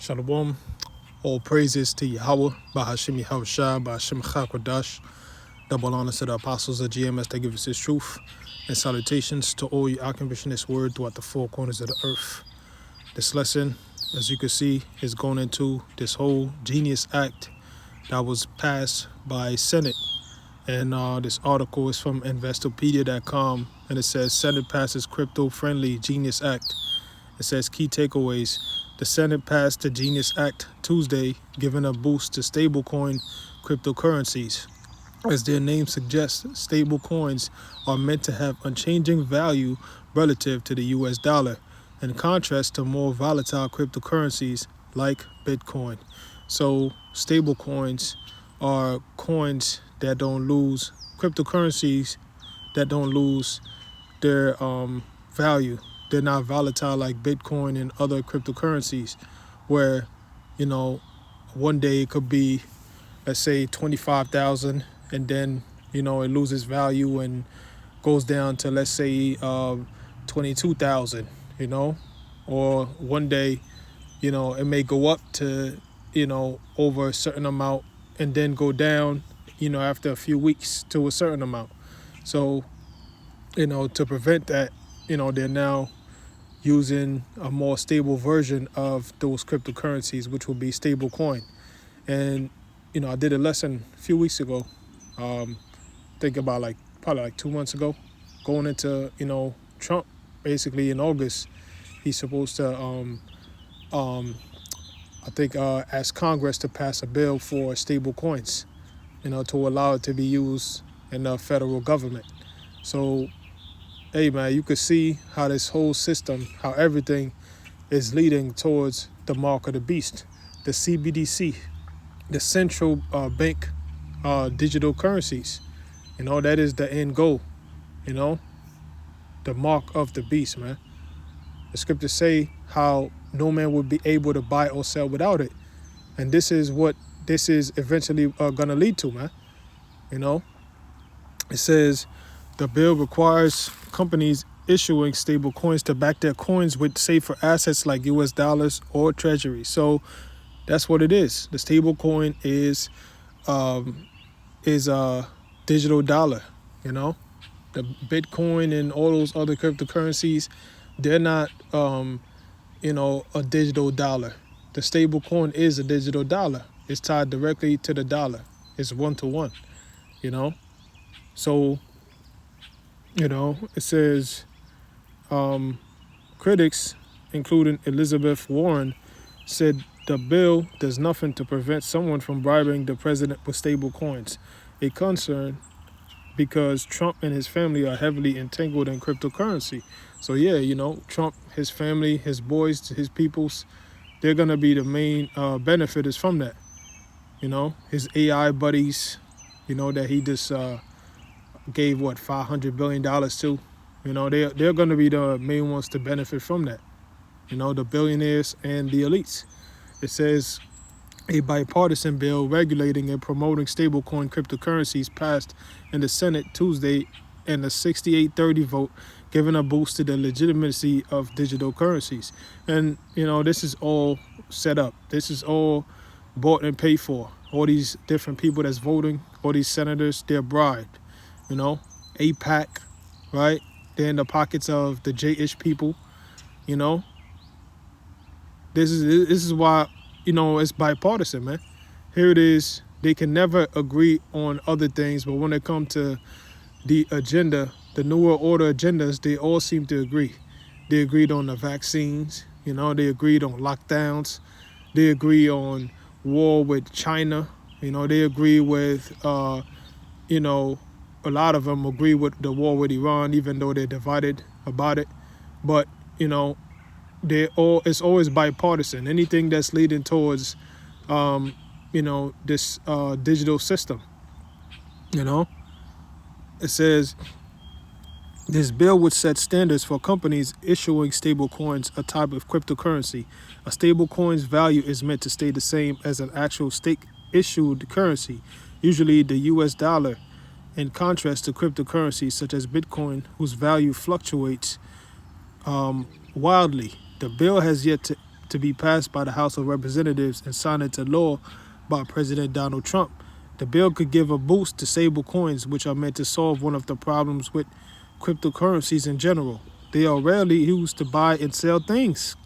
Shalom. All praises to Yahweh, Bahashim Yahushua, Bahashim Chakwadash. Double honors to the apostles of GMS that give us his truth. And salutations to all you occupants in this word throughout the four corners of the earth. This lesson, as you can see, is going into this whole genius act that was passed by Senate. And this article is from Investopedia.com, and it says Senate passes crypto-friendly Genius Act. It says key takeaways. The Senate passed the Genius Act Tuesday, giving a boost to stablecoin cryptocurrencies. As their name suggests, stablecoins are meant to have unchanging value relative to the US dollar, in contrast to more volatile cryptocurrencies like Bitcoin. So stablecoins are coins that don't lose, cryptocurrencies that don't lose their value. They're not volatile like Bitcoin and other cryptocurrencies where, one day it could be, let's say, 25,000 and then, it loses value and goes down to, let's say, 22,000, or one day, it may go up to, over a certain amount and then go down, after a few weeks to a certain amount. So, to prevent that, they're now using a more stable version of those cryptocurrencies, which will be stable coin. And, I did a lesson a few weeks ago, think about probably 2 months ago, going into, Trump, basically in August, he's supposed to, ask Congress to pass a bill for stable coins, to allow it to be used in the federal government. So, hey man, you could see how this whole system, how everything is leading towards the mark of the beast, the CBDC, the central bank digital currencies. That is the end goal, the mark of the beast, man. The scriptures say how no man would be able to buy or sell without it. And this is what this is eventually going to lead to, man. It says the bill requires companies issuing stable coins to back their coins with safer assets like US dollars or treasuries. So that's what it is. The stable coin is a digital dollar, The Bitcoin and all those other cryptocurrencies, they're not a digital dollar. The stable coin is a digital dollar. It's tied directly to the dollar. It's 1-to-1, So it says critics, including Elizabeth Warren, said the bill does nothing to prevent someone from bribing the president with stable coins, a concern because Trump and his family are heavily entangled in cryptocurrency. So yeah, Trump, his family, his boys, his peoples, they're going to be the main benefiters from that. His AI buddies, that he just gave $500 billion to, they're going to be the main ones to benefit from that, the billionaires and the elites. It says a bipartisan bill regulating and promoting stablecoin cryptocurrencies passed in the Senate Tuesday in a 68-30 vote, giving a boost to the legitimacy of digital currencies. And this is all set up. This is all bought and paid for. All these different people that's voting, all these senators, they're bribed. APAC, right? They're in the pockets of the J-ish people, This is why, it's bipartisan, man. Here it is. They can never agree on other things, but when it comes to the agenda, the New World Order agendas, they all seem to agree. They agreed on the vaccines, they agreed on lockdowns. They agree on war with China. They agree with, a lot of them agree with the war with Iran, even though they're divided about it. But, it's always bipartisan. Anything that's leading towards, this digital system, It says this bill would set standards for companies issuing stable coins, a type of cryptocurrency. A stable coin's value is meant to stay the same as an actual state-issued currency, usually the US dollar, in contrast to cryptocurrencies such as Bitcoin, whose value fluctuates wildly. The bill has yet to to be passed by the House of Representatives and signed into law by President Donald Trump. The bill could give a boost to stable coins, which are meant to solve one of the problems with cryptocurrencies in general. They are rarely used to buy and sell things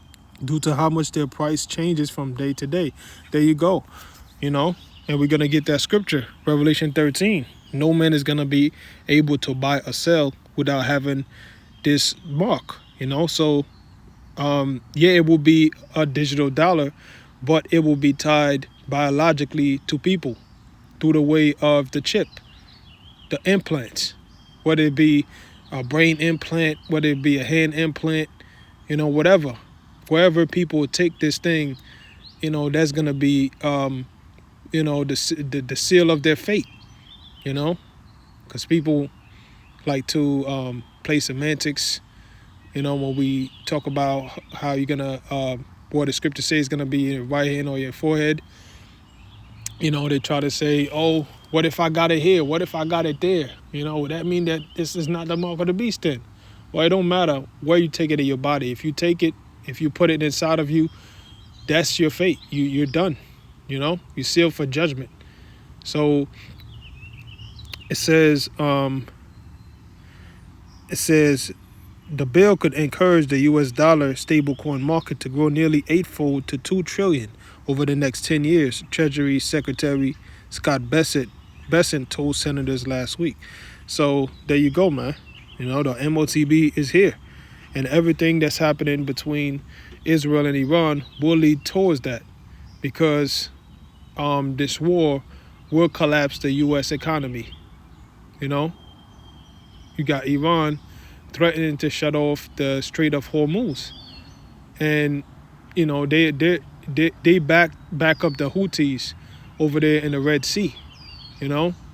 due to how much their price changes from day to day. There you go, and we're going to get that scripture, Revelation 13. No man is going to be able to buy or sell without having this mark, So, it will be a digital dollar, but it will be tied biologically to people through the way of the chip, the implants, whether it be a brain implant, whether it be a hand implant, whatever. Wherever people take this thing, that's going to be, the seal of their fate, because people like to play semantics, when we talk about how you're going to, what the scripture says is going to be in your right hand or your forehead. They try to say, oh, what if I got it here? What if I got it there? Would that mean that this is not the mark of the beast then? Well, it don't matter where you take it in your body. If you take it, if you put it inside of you, that's your fate. You're done. You're sealed for judgment. So it says, the bill could encourage the U.S. dollar stablecoin market to grow nearly eightfold to $2 trillion over the next 10 years, Treasury Secretary Scott Bessent told senators last week. So there you go, man. The MOTB is here. And everything that's happening between Israel and Iran will lead towards that, because this war will collapse the U.S. economy. You got Iran threatening to shut off the Strait of Hormuz, and they back up the Houthis over there in the Red Sea.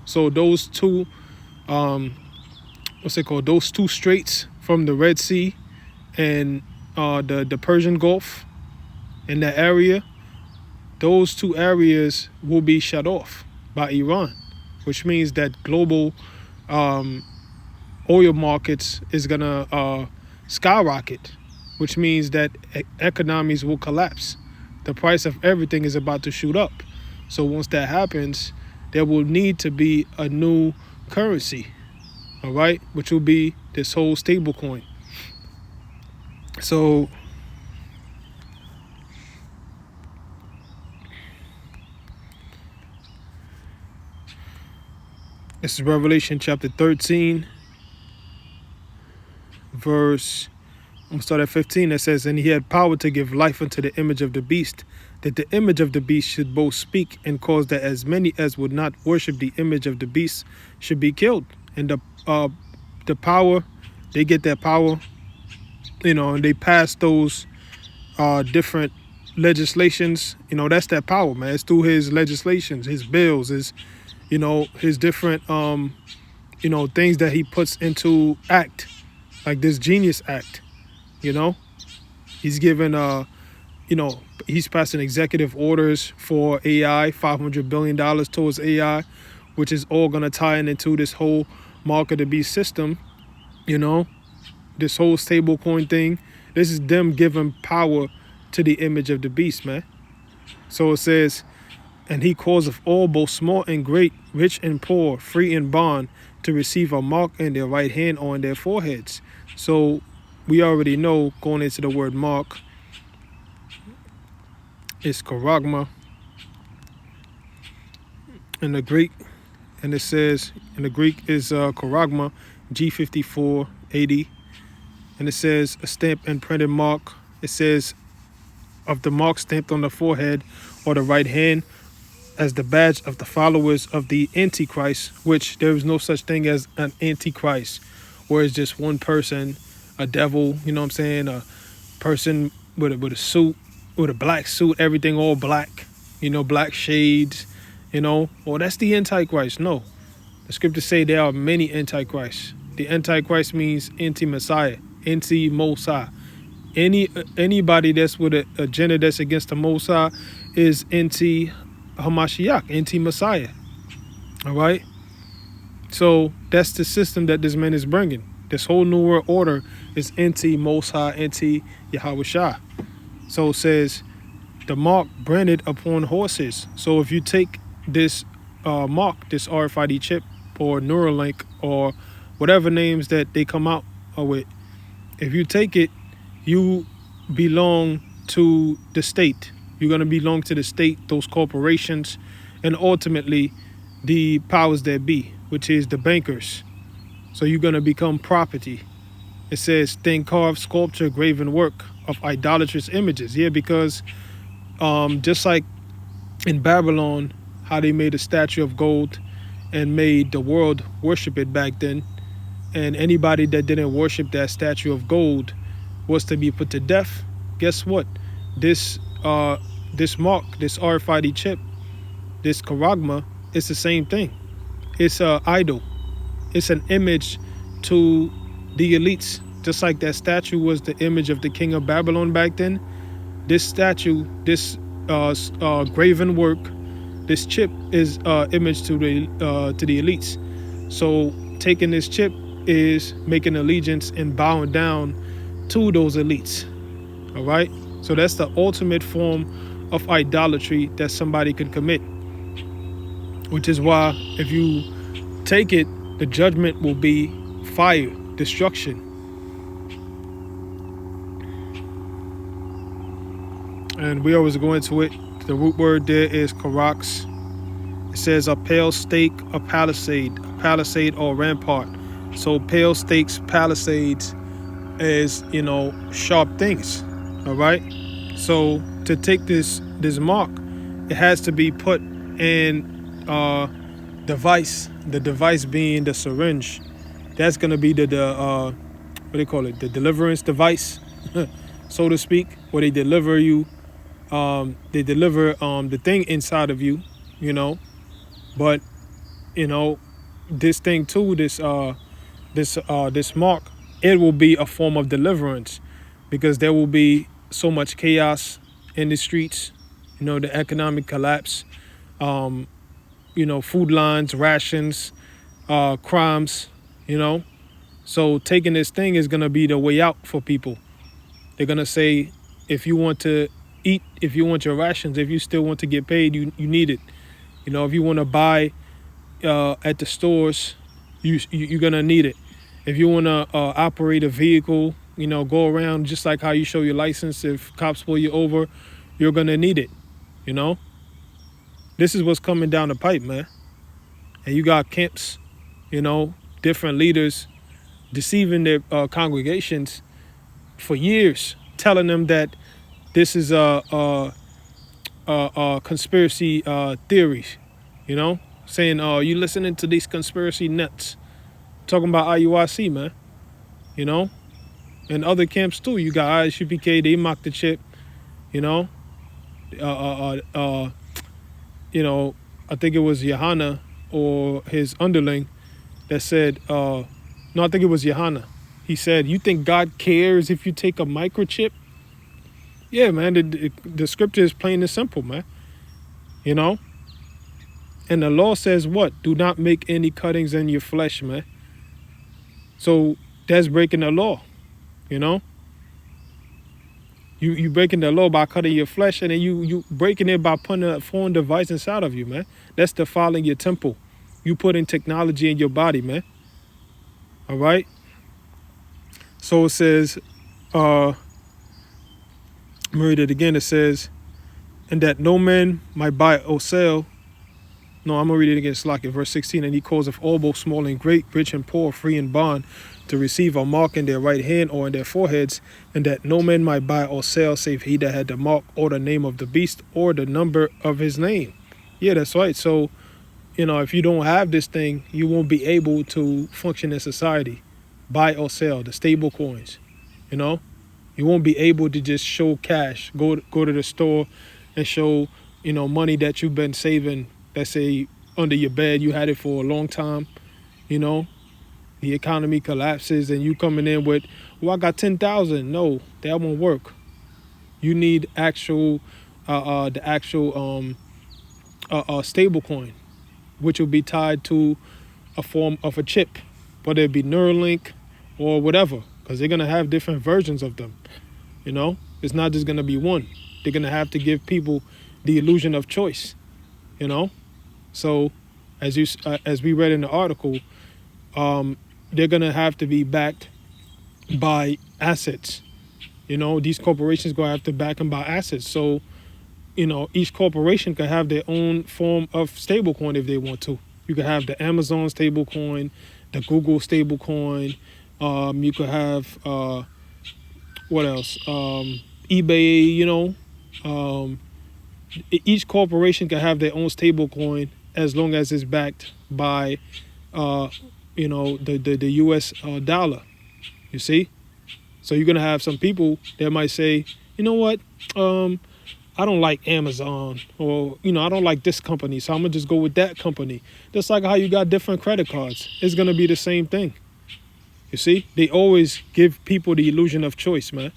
So those two those two straits from the Red Sea and the Persian Gulf in that area, those two areas will be shut off by Iran, which means that global oil markets is gonna skyrocket, which means that economies will collapse. The price of everything is about to shoot up. So once that happens, there will need to be a new currency, all right, which will be this whole stable coin. So this is Revelation chapter 13, verse, I'm going to start at 15. It says, and he had power to give life unto the image of the beast, that the image of the beast should both speak and cause that as many as would not worship the image of the beast should be killed. And the power, they get that power, and they pass those different legislations. That's that power, man. It's through his legislations, his bills, his different things that he puts into act, like this Genius Act. He's given he's passing executive orders for AI, $500 billion towards AI, which is all going to tie into this whole mark of the beast system, this whole stable coin thing. This is them giving power to the image of the beast, man. So it says, and he causeth all, both small and great, rich and poor, free and bond, to receive a mark in their right hand or in their foreheads. So we already know, going into the word mark, it's charagma in the Greek, and it says in the Greek is charagma, G5480, and it says a stamp and printed mark. It says of the mark stamped on the forehead or the right hand as the badge of the followers of the Antichrist, which there is no such thing as an Antichrist, where it's just one person, a devil, a person with a suit, with a black suit, everything all black, black shades, well, that's the Antichrist. No, the scriptures say there are many Antichrists. The Antichrist means anti-Messiah, anti-Mosai. Anybody that's with an agenda that's against the Mosai is anti-Hamashiach, anti-Messiah. All right? So that's the system that this man is bringing. This whole New World Order is anti-Mosai, anti-Yahushua. So it says the mark branded upon horses. So if you take this mark, this RFID chip or Neuralink or whatever names that they come out with, if you take it, you belong to the state. You're going to belong to the state, those corporations, and ultimately the powers that be, which is the bankers. So you're going to become property. It says thing carved, sculpture, graven work of idolatrous images. Yeah, because just like in Babylon, how they made a statue of gold and made the world worship it back then, and anybody that didn't worship that statue of gold was to be put to death. Guess what? This this mark, this RFID chip, this charagma, it's the same thing. It's a idol. It's an image to the elites. Just like that statue was the image of the king of Babylon back then, this statue, this graven work, this chip is image to the elites. So taking this chip is making allegiance and bowing down to those elites. All right. So that's the ultimate form of idolatry that somebody could commit. Which is why if you take it, the judgment will be fire, destruction. And we always go into it. The root word there is karax. It says a pale stake, a palisade or rampart. So pale stakes, palisades is, sharp things. All right. So to take this mark, it has to be put in device. The device being the syringe. That's gonna be the what do they call it? The deliverance device, so to speak, where they deliver you. They deliver the thing inside of you, but this thing too, this mark, it will be a form of deliverance, because there will be so much chaos in the streets, the economic collapse, food lines, rations, crimes, so taking this thing is gonna be the way out for people. They're gonna say, if you want to eat, if you want your rations, if you still want to get paid, you need it. If you want to buy at the stores, you're gonna need it. If you want to operate a vehicle, go around just like how you show your license. If cops pull you over, you're gonna need it. This is what's coming down the pipe, man. And you got camps, different leaders deceiving their congregations for years, telling them that this is a conspiracy theories, saying, you listening to these conspiracy nuts, talking about IUIC, man, and other camps too. You got ISUPK, they mock the chip, I think it was Yohana or his underling that said, no, I think it was Yohana. He said, you think God cares if you take a microchip? Yeah, man, the scripture is plain and simple, man. And the law says what? Do not make any cuttings in your flesh, man. So that's breaking the law, You breaking the law by cutting your flesh, and then you breaking it by putting a foreign device inside of you, man. That's defiling your temple. You putting technology in your body, man. All right? So it says, I'm going to read it again. It says, and that no man might buy or sell. No, I'm going to read it again. It's like in verse 16. And he calls of all, both small and great, rich and poor, free and bond, to receive a mark in their right hand or in their foreheads, and that no man might buy or sell save he that had the mark or the name of the beast or the number of his name. Yeah, that's right. So, if you don't have this thing, you won't be able to function in society, buy or sell the stable coins. You won't be able to just show cash, go to the store and show, money that you've been saving, let's say under your bed, you had it for a long time, the economy collapses and you coming in with, I got 10,000. No, that won't work. You need the actual stable coin, which will be tied to a form of a chip, whether it be Neuralink or whatever, because they're going to have different versions of them. They're It's not just going to be one. They're going to have to give people the illusion of choice, you know? So as we read in the article, they're going to have to be backed by assets. You know, these corporations going to have to back them by assets. So, you know, each corporation could have their own form of stablecoin if they want to. You could have the Amazon stablecoin, the Google stablecoin. You could have what else? eBay. You know, each corporation can have their own stablecoin as long as it's backed by, you know, the U.S. Dollar. You see, so you're gonna have some people that might say, you know what, I don't like Amazon, or, you know, I don't like this company, so I'm gonna just go with that company. Just like how you got different credit cards, it's gonna be the same thing. You see, they always give people the illusion of choice, man,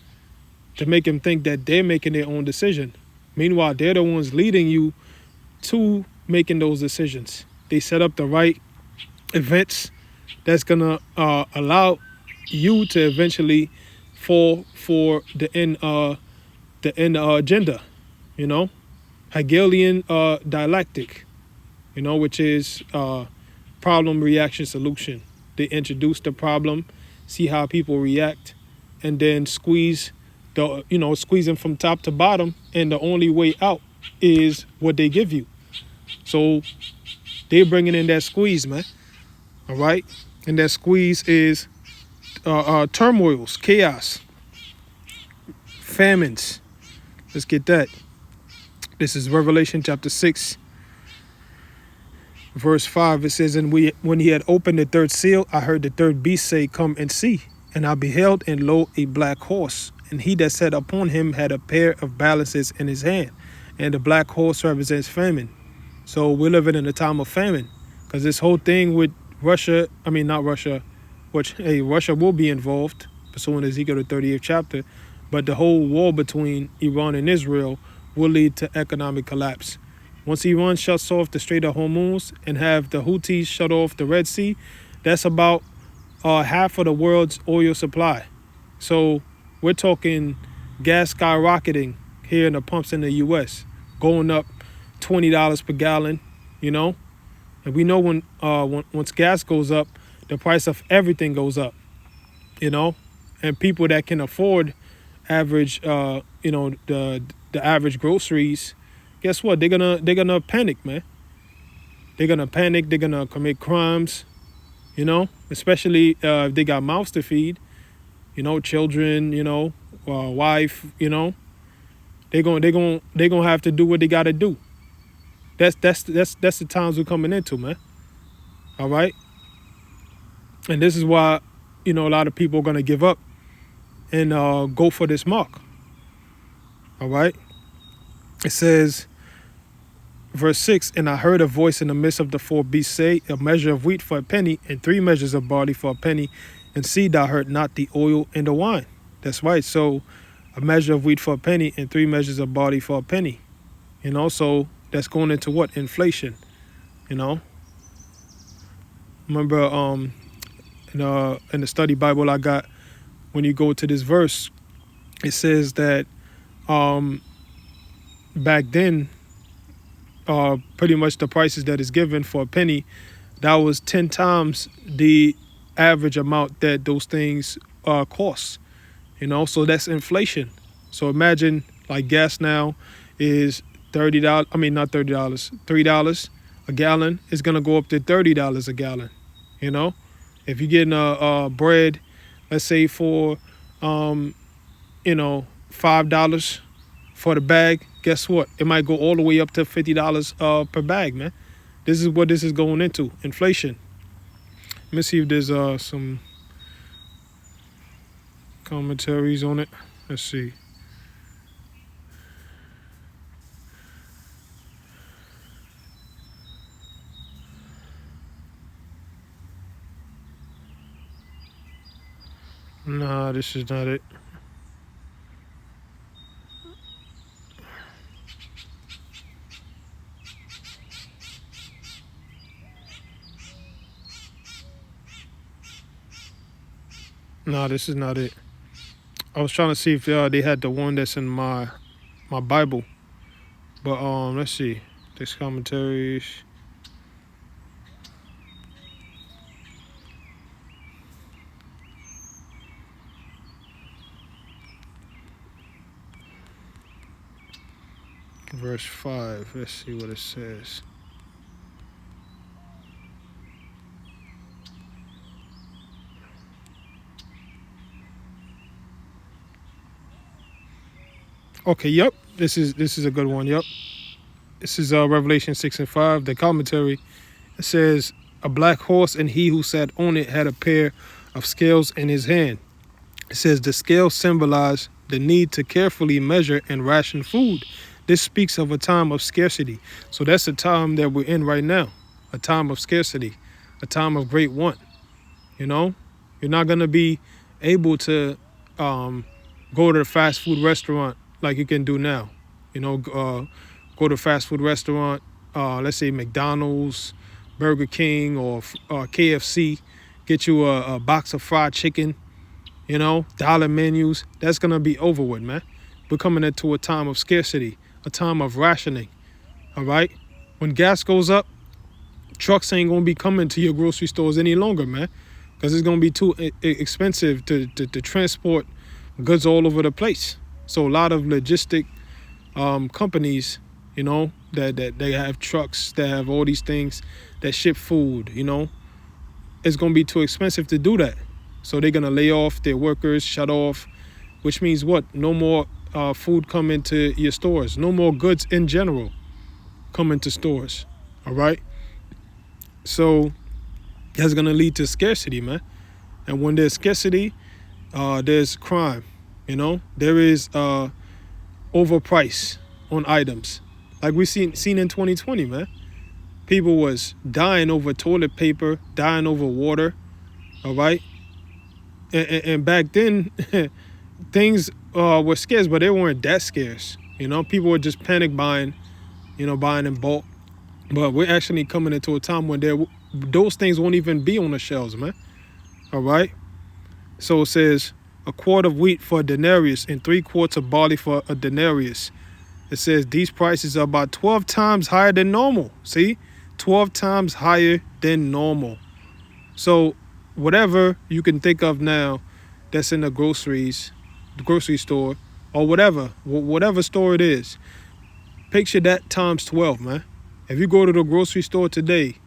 to make them think that they're making their own decision. Meanwhile, they're the ones leading you to making those decisions. They set up the right events that's gonna allow you to eventually fall for the end agenda. You know, Hegelian dialectic. You know, which is problem, reaction, solution. They introduce the problem, see how people react, and then squeeze them from top to bottom. And the only way out is what they give you. So they're bringing in that squeeze, man. All right, and that squeeze is turmoils, chaos, famines. Let's get that. This is Revelation chapter 6, verse 5. It says, and when he had opened the third seal, I heard the third beast say, come and see. And I beheld, and lo, a black horse. And he that sat upon him had a pair of balances in his hand. And the black horse represents famine. So we're living in a time of famine. Because this whole thing with Russia, not Russia, Russia will be involved, pursuant to Ezekiel the 38th chapter. But the whole war between Iran and Israel will lead to economic collapse. Once Iran shuts off the Strait of Hormuz and have the Houthis shut off the Red Sea, that's about half of the world's oil supply. So we're talking gas skyrocketing here in the pumps in the U.S., going up $20 per gallon, you know. And we know once gas goes up, the price of everything goes up, you know. And people that can afford average, the average groceries, guess what? They're gonna panic, man. They're gonna panic. They're gonna commit crimes, you know. Especially if they got mouths to feed, you know, children, you know, wife, you know. They're gonna have to do what they gotta do. That's the times we're coming into, man. All right. And this is why, you know, a lot of people are gonna give up and go for this mark. All right. It says, verse 6, and I heard a voice in the midst of the four beasts say, a measure of wheat for a penny, and 3 measures of barley for a penny, and see thou hurt not the oil and the wine. That's right. So a measure of wheat for a penny and 3 measures of barley for a penny. You know, so that's going into what? Inflation. You know. Remember in the study Bible I got, when you go to this verse, it says that back then, pretty much the prices that is given for a penny, that was 10 times the average amount that those things cost. You know, so that's inflation. So imagine, like, gas now is $30. Not $30, $3 a gallon. It's gonna go up to $30 a gallon. You know, if you're getting a bread, let's say for $5 for the bag, guess what? It might go all the way up to $50 per bag, man. This is what this is going into, inflation. Let me see if there's some commentaries on it. Let's see. Nah, this is not it. Nah, this is not it. I was trying to see if they had the one that's in my Bible, but let's see. This commentaries. Verse 5. Let's see what it says. Okay, yep. This is a good one. Yep. This is Revelation 6 and 5. The commentary, it says, a black horse, and he who sat on it had a pair of scales in his hand. It says the scales symbolize the need to carefully measure and ration food. This speaks of a time of scarcity. So that's the time that we're in right now, a time of scarcity, a time of great want. You know, you're not going to be able to go to the fast food restaurant like you can do now. You know, go to a fast food restaurant, let's say McDonald's, Burger King, or KFC, get you a box of fried chicken, you know, dollar menus. That's going to be over with, man. We're coming into a time of scarcity, a time of rationing, all right? When gas goes up, trucks ain't going to be coming to your grocery stores any longer, man, because it's going to be too expensive to transport goods all over the place. So a lot of logistic companies, you know, that they have trucks, that have all these things that ship food, you know, it's going to be too expensive to do that. So they're going to lay off their workers, shut off, which means what? No more food come into your stores. No more goods in general come into stores. All right. So that's going to lead to scarcity, man. And when there's scarcity, there's crime. You know, there is overprice on items. Like we seen in 2020, man. People was dying over toilet paper, dying over water. All right. And back then, things were scarce, but they weren't that scarce. You know, people were just panic buying, you know, buying in bulk. But we're actually coming into a time when those things won't even be on the shelves, man. All right. So it says a quart of wheat for a denarius and 3 quarts of barley for a denarius. It says these prices are about 12 times higher than normal. See, 12 times higher than normal. So whatever you can think of now that's in the grocery store, or whatever store it is, picture that times 12, man. If you go to the grocery store today,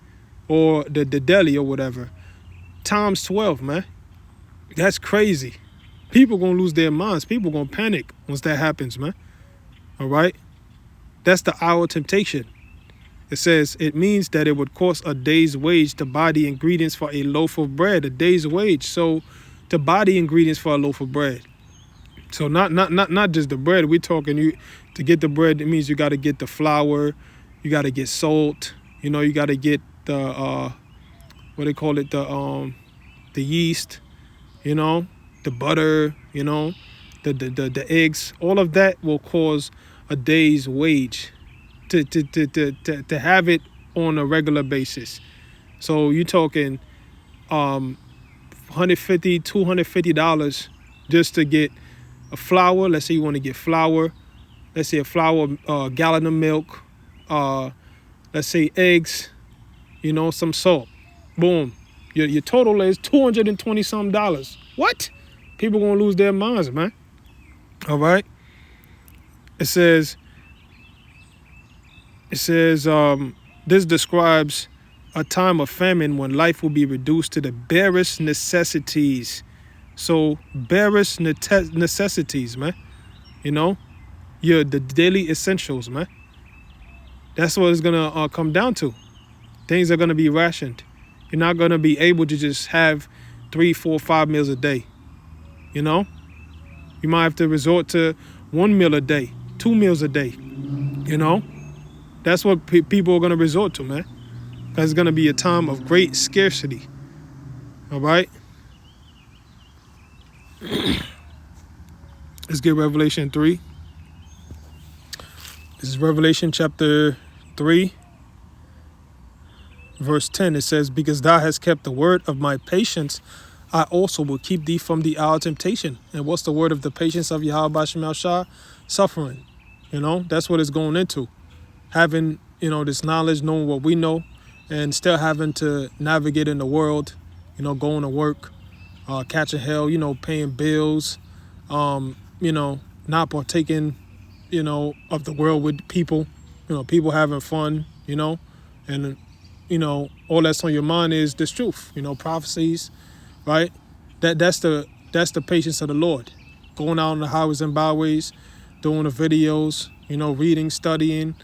or the deli or whatever, times 12, man. That's crazy. People gonna lose their minds. People gonna panic once that happens, man. All right? That's the hour of temptation. It says it means that it would cost a day's wage to buy the ingredients for a loaf of bread. A day's wage. So to buy the ingredients for a loaf of bread. So not just the bread. We're talking to get the bread. It means you got to get the flour. You got to get salt. You know, you got to get the what they call it, the yeast. You know, the butter. You know, the eggs. All of that will cause a day's wage to have it on a regular basis. So you're talking $150, $250 just to get a flour. Let's say you want to get flour. Let's say a gallon of milk. Let's say eggs. You know, some salt. Boom. Your total is $220 something. What? People gonna lose their minds, man. All right. It says this describes a time of famine when life will be reduced to the barest necessities. So barest necessities, man. You know, the daily essentials, man. That's what it's gonna come down to. Things are gonna be rationed. You're not gonna be able to just have 3, 4, 5 meals a day. You know, you might have to resort to 1 meal a day, 2 meals a day. You know, that's what people are gonna resort to, man. Because it's gonna be a time of great scarcity. All right. Let's get Revelation 3. This is Revelation chapter 3, verse 10. It says, because thou hast kept the word of my patience, I also will keep thee from the hour of temptation. And what's the word of the patience of Yahweh Ba'ashem Shah? Suffering. That's what it's going into. Having, this knowledge, knowing what we know, and still having to navigate in the world, going to work, catching hell, paying bills, not partaking, of the world with people, people having fun, and, all that's on your mind is this truth, prophecies, right? That's the patience of the Lord. Going out on the highways and byways, doing the videos, reading, studying,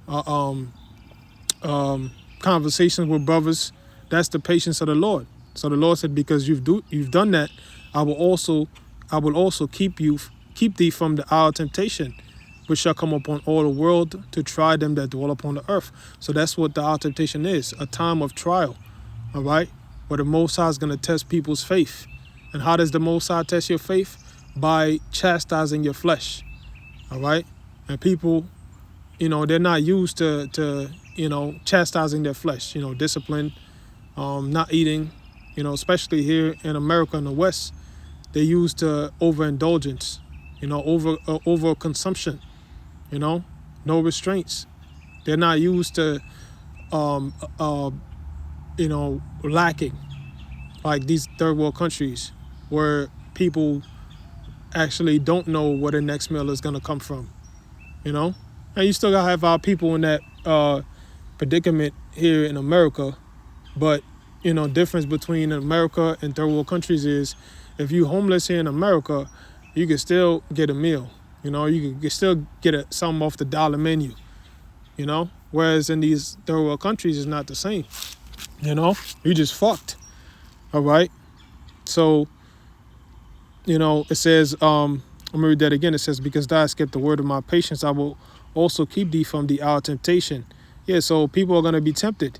uh, conversations with brothers. That's the patience of the Lord. So the Lord said, because you've done that, I will also keep thee from the hour of temptation, which shall come upon all the world to try them that dwell upon the earth. So that's what the hour of temptation is, a time of trial, all right? Where the Most High is going to test people's faith. And how does the Most High test your faith? By chastising your flesh, all right? And people, they're not used to chastising their flesh, discipline, not eating, especially here in America in the West, they're used to overindulgence, over consumption, no restraints. They're not used to, lacking, like these third world countries where people actually don't know where the next meal is going to come from, and you still got to have our people in that predicament here in America. But, difference between America and third world countries is if you're homeless here in America, you can still get a meal. You can still get something off the dollar menu, whereas in these third world countries, it's not the same. You just fucked. All right. So, it says, I'm going to read that again. It says, because thou hast kept the word of my patience, I will also keep thee from the hour of temptation. Yeah, so people are going to be tempted,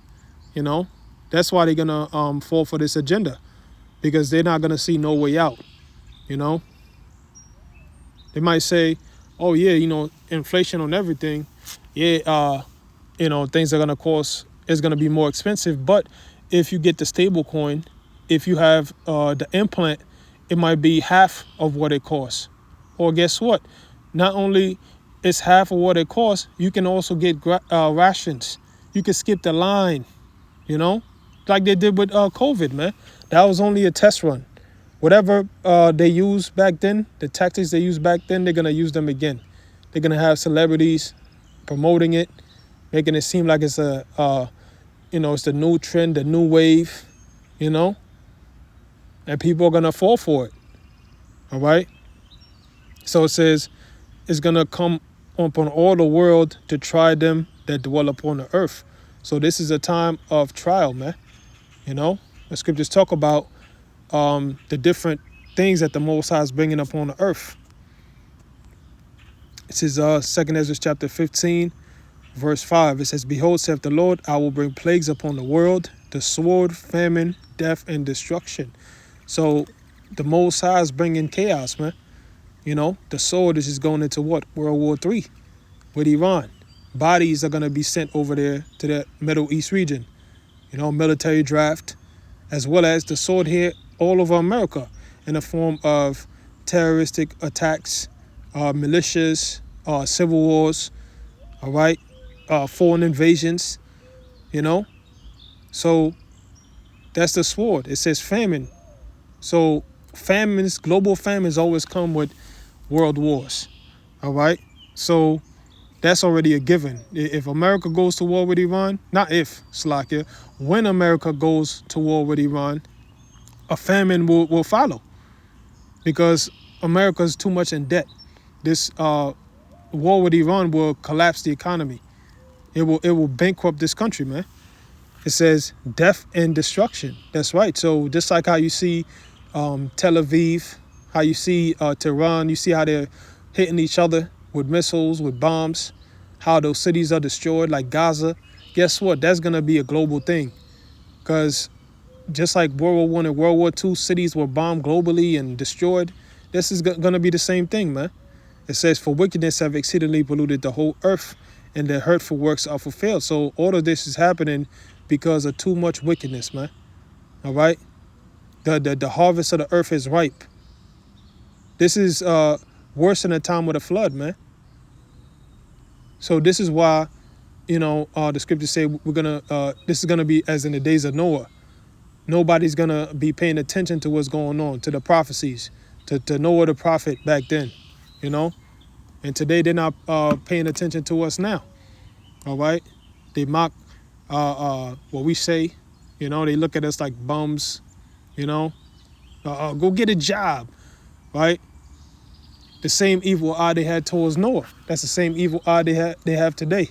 That's why they're going to fall for this agenda, because they're not going to see no way out, They might say, oh, yeah, inflation on everything. Yeah, things are going to cost, it's going to be more expensive. But if you get the stable coin, if you have the implant, it might be half of what it costs. Or guess what? Not only is half of what it costs, you can also get rations. You can skip the line, like they did with COVID, man. That was only a test run. Whatever they used back then, the tactics they used back then, they're going to use them again. They're going to have celebrities promoting it, making it seem like it's it's the new trend, the new wave, and people are going to fall for it. All right. So it says it's going to come upon all the world to try them that dwell upon the earth. So this is a time of trial, man. The scriptures talk about the different things that the Most High is bringing upon the earth. It says 2 Ezra chapter 15, verse 5. It says, behold, saith the Lord, I will bring plagues upon the world, the sword, famine, death, and destruction. So the Most High is bringing chaos, man. The sword is just going into what? World War III with Iran. Bodies are going to be sent over there to the Middle East region. Military draft, as well as the sword here all over America in the form of terroristic attacks, militias, civil wars, all right, foreign invasions, So that's the sword. It says famine. So global famines always come with world wars, all right? So that's already a given. If America goes to war with Iran, not if, Slakia, when America goes to war with Iran, a famine will follow because America's too much in debt. This war with Iran will collapse the economy. It will bankrupt this country, man. It says death and destruction. That's right. So just like how you see Tel Aviv, how you see Tehran, you see how they're hitting each other with missiles, with bombs, how those cities are destroyed, like Gaza. Guess what? That's going to be a global thing. Because just like World War I and World War II, cities were bombed globally and destroyed. This is going to be the same thing, man. It says, for wickedness have exceedingly polluted the whole earth, and their hurtful works are fulfilled. So all of this is happening because of too much wickedness, man. All right? The harvest of the earth is ripe. This is worse than the time of the flood, man. So this is why, the scriptures say this is gonna be as in the days of Noah. Nobody's gonna be paying attention to what's going on, to the prophecies, to Noah the prophet back then, And today they're not paying attention to us now. All right, they mock what we say. They look at us like bums. Go get a job, right? The same evil eye they had towards Noah. That's the same evil eye they have today.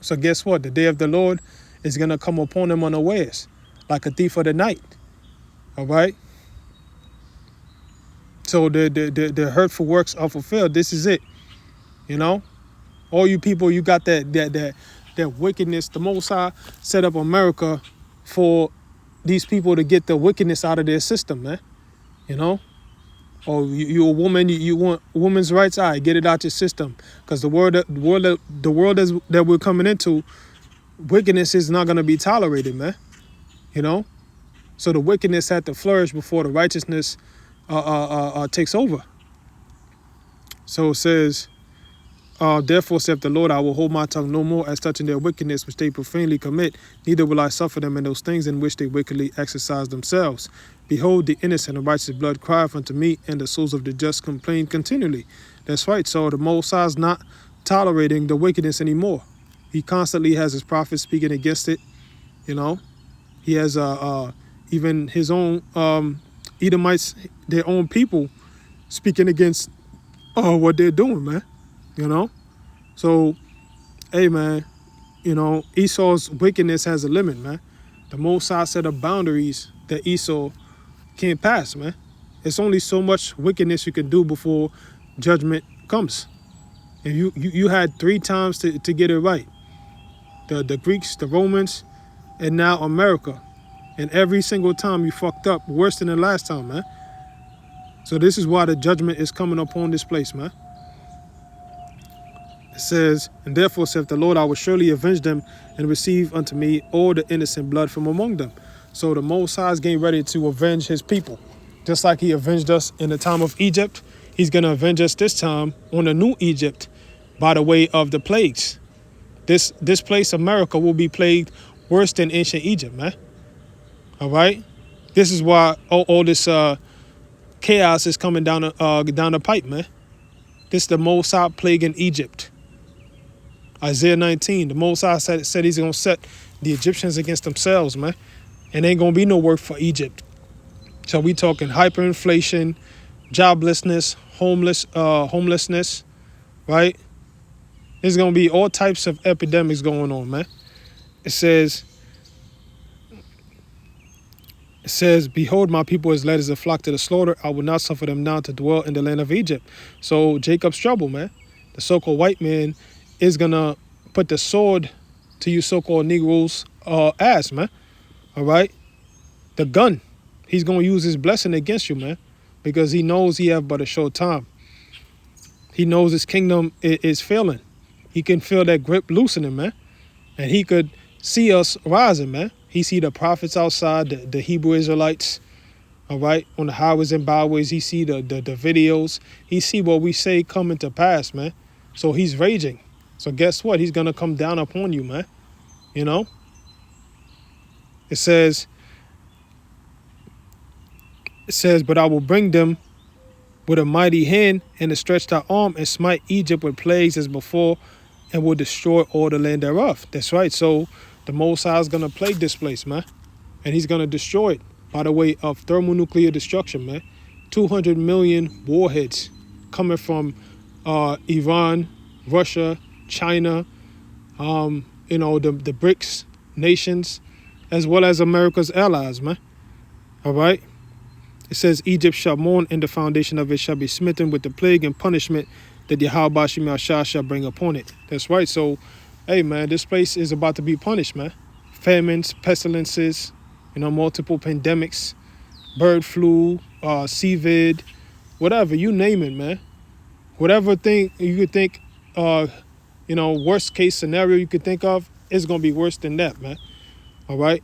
So guess what? The day of the Lord is gonna come upon them unawares, like a thief of the night. All right. So the hurtful works are fulfilled. This is it. All you people, you got that wickedness. The Most High set up America for these people to get the wickedness out of their system, man. Or you a woman, you want women's rights, all right, get it out your system. Because the world that we're coming into, wickedness is not gonna be tolerated, man. So the wickedness had to flourish before the righteousness takes over. So it says, therefore saith the Lord, I will hold my tongue no more as touching their wickedness which they profanely commit, neither will I suffer them in those things in which they wickedly exercise themselves. Behold, the innocent and righteous blood crieth unto me, and the souls of the just complain continually. That's right. So the Most High is not tolerating the wickedness anymore. He constantly has his prophets speaking against it. He has even his own Edomites, their own people, speaking against what they're doing, man. So, hey, man, Esau's wickedness has a limit, man. The Most High set up boundaries that Esau can't pass, man. It's only so much wickedness you can do before judgment comes. And you had 3 times to get it right. The Greeks, the Romans, and now America. And every single time you fucked up worse than the last time, man. So this is why the judgment is coming upon this place, man. It says, and therefore saith the Lord, I will surely avenge them and receive unto me all the innocent blood from among them. So the Most High is getting ready to avenge his people. Just like he avenged us in the time of Egypt, he's going to avenge us this time on the new Egypt by the way of the plagues. This place, America, will be plagued worse than ancient Egypt, man. All right? This is why all this chaos is coming down the pipe, man. This is the Most High plague in Egypt. Isaiah 19, the Most High said he's going to set the Egyptians against themselves, man. And ain't going to be no work for Egypt. So we talking hyperinflation, joblessness, homelessness, right? There's going to be all types of epidemics going on, man. It says, behold, my people is led as a flock to the slaughter. I will not suffer them now to dwell in the land of Egypt. So Jacob's trouble, man. The so-called white man is going to put the sword to you so-called Negroes' ass, man. All right? The gun. He's going to use his blessing against you, man, because he knows he have but a short time. He knows his kingdom is failing. He can feel that grip loosening, man. And he could see us rising, man. He see the prophets outside, the Hebrew Israelites, all right, on the highways and byways. He see the videos. He see what we say coming to pass, man. So he's raging. So guess what? He's going to come down upon you, man. It says, but I will bring them with a mighty hand and a stretched out arm and smite Egypt with plagues as before and will destroy all the land thereof. That's right. So the Most High is going to plague this place, man. And he's going to destroy it by the way of thermonuclear destruction, man. 200 million warheads coming from Iran, Russia, China, the BRICS nations, as well as America's allies, man. All right. It says, Egypt shall mourn, and the foundation of it shall be smitten with the plague and punishment that Yahweh Bashim Yashah shall bring upon it. That's right. So, hey, man, this place is about to be punished, man. Famines, pestilences, multiple pandemics, bird flu, CVID, whatever, you name it, man. Whatever thing you could think, worst case scenario you could think of, is going to be worse than that, man. All right.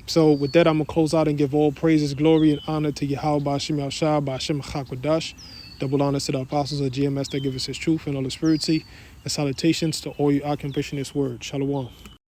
So with that, I'm going to close out and give all praises, glory, and honor to Yahweh, Ba'ashim Yahushua, Ba'ashim Chakodash. Double honors to the apostles of GMS that give us his truth and all his purity. And salutations to all you occupation this word. Shalom.